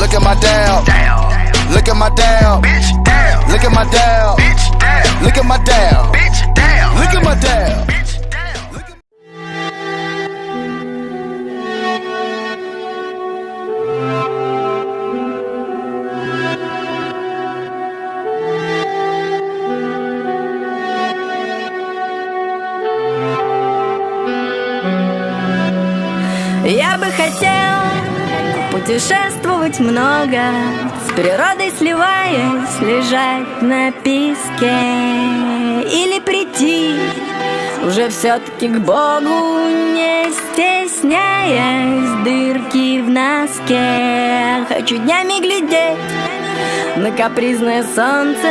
Look at my dab. Look at my dab. Look at my dab. Look at my dab. Look at my dab. Я бы хотел путешествовать много, с природой сливаясь, лежать на песке. Или прийти уже все-таки к Богу, не стесняясь дырки в носке. Хочу днями глядеть на капризное солнце,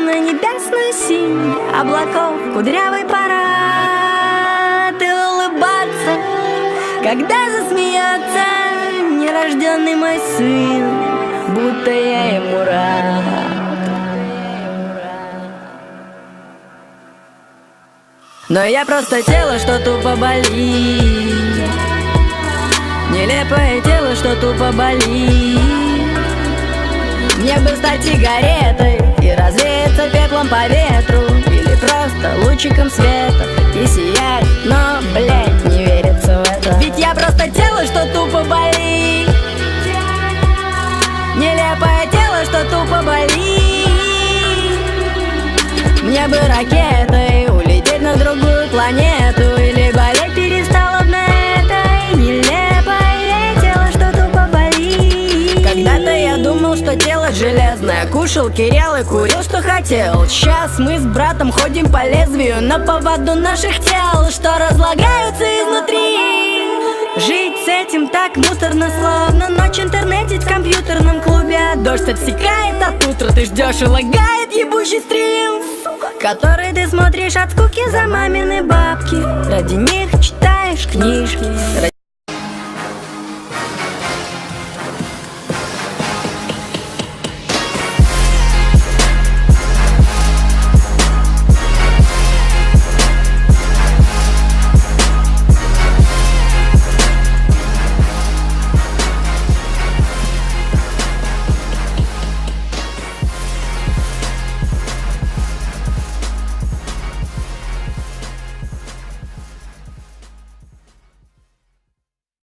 на небесную синь облаков, кудрявый парад, и улыбаться, когда засмеется нерожденный мой сын, будто я ему рад. Но я просто тело, что тупо болит, нелепое тело, что тупо болит. Мне бы стать сигаретой и развеяться пеплом по ветру, или просто лучиком света и сиять, но, блять, не верится в это. Ведь я просто тело, что тупо болит, нелепое тело, что тупо болит. Мне бы ракетой улететь на другую планету, или болеть перестало б на этой нелепое тело, что тупо болит. Когда-то я думал, что тело железное, кушал кирелл и курил, что хотел. Сейчас мы с братом ходим по лезвию на поводу наших тел, что разлагаются изнутри. Жить с этим так муторно, словно ночь интернетить в компьютерном клубе, а дождь отсекает от утра, ты ждешь и лагает ебучий стрим, который ты смотришь от скуки за мамины бабки. Ради них читаешь книжки,